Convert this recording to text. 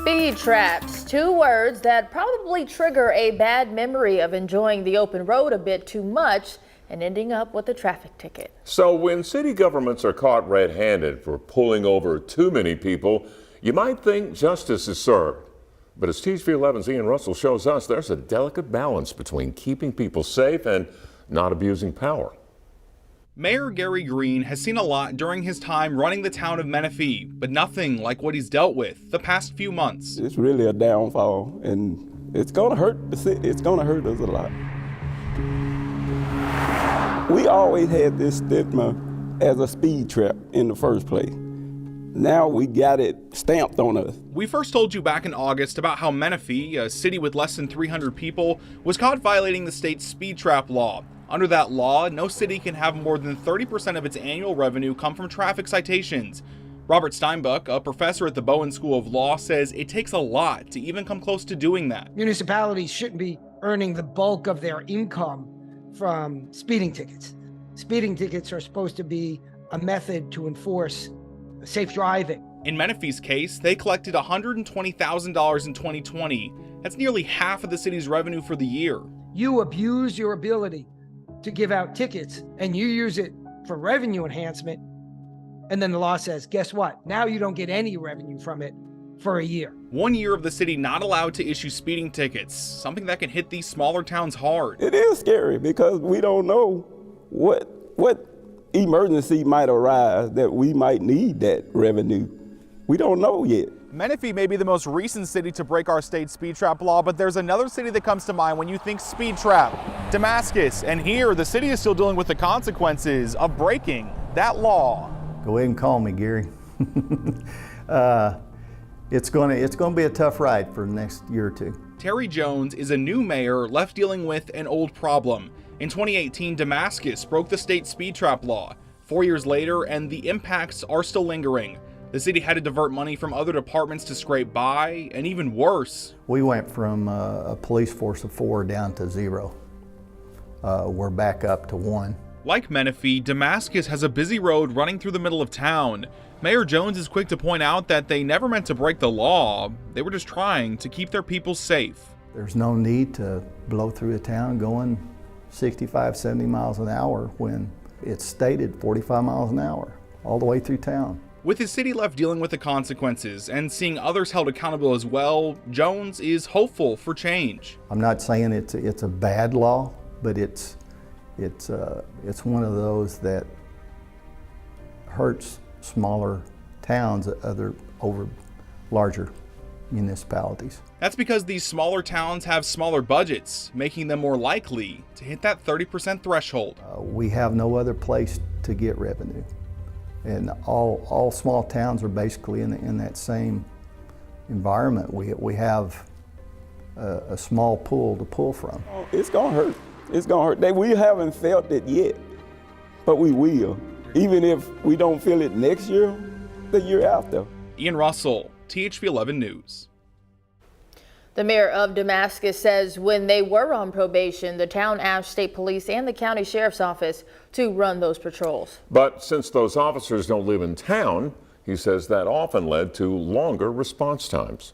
Speed traps, two words that probably trigger a bad memory of enjoying the open road a bit too much and ending up with a traffic ticket. So when city governments are caught red-handed for pulling over too many people, you might think justice is served. But as TV 11's Ian Russell shows us, there's a delicate balance between keeping people safe and not abusing power. Mayor Gary Green has seen a lot during his time running the town of Menifee, but nothing like what he's dealt with the past few months. It's really a downfall, and it's going to hurt the city. It's going to hurt us a lot. We always had this stigma as a speed trap in the first place. Now we got it stamped on us. We first told you back in August about how Menifee, a city with less than 300 people, was caught violating the state's speed trap law. Under that law, no city can have more than 30% of its annual revenue come from traffic citations. Robert Steinbuck, a professor at the Bowen School of Law, says it takes a lot to even come close to doing that. Municipalities shouldn't be earning the bulk of their income from speeding tickets. Speeding tickets are supposed to be a method to enforce safe driving. In Menifee's case, they collected $120,000 in 2020. That's nearly half of the city's revenue for the year. You abuse your ability to give out tickets and you use it for revenue enhancement, and then the law says, guess what? Now you don't get any revenue from it for a year. 1 year of the city not allowed to issue speeding tickets, something that can hit these smaller towns hard. It is scary because we don't know what emergency might arise that we might need that revenue. We don't know yet. Menifee may be the most recent city to break our state's speed trap law, but there's another city that comes to mind when you think speed trap: Damascus. And here, the city is still dealing with the consequences of breaking that law. Go ahead and call me, Gary. It's going to be a tough ride for the next year or two. Terry Jones is a new mayor left dealing with an old problem. In 2018, Damascus broke the state speed trap law. 4 years later, and the impacts are still lingering. The city had to divert money from other departments to scrape by, and even worse. We went from a police force of 4 down to 0. We're back up to 1. Like Menifee, Damascus has a busy road running through the middle of town. Mayor Jones is quick to point out that they never meant to break the law. They were just trying to keep their people safe. There's no need to blow through a town going 65, 70 miles an hour when it's stated 45 miles an hour all the way through town. With his city left dealing with the consequences and seeing others held accountable as well, Jones is hopeful for change. I'm not saying it's a bad law, but it's one of those that hurts smaller towns over larger municipalities. That's because these smaller towns have smaller budgets, making them more likely to hit that 30% threshold. We have no other place to get revenue. And all small towns are basically in that same environment. We have a small pool to pull from. It's going to hurt. It's going to hurt. We haven't felt it yet, but we will. Even if we don't feel it next year, the year after. Ian Russell, THV 11 News. The mayor of Damascus says when they were on probation, the town asked state police and the county sheriff's office to run those patrols. But since those officers don't live in town, he says that often led to longer response times.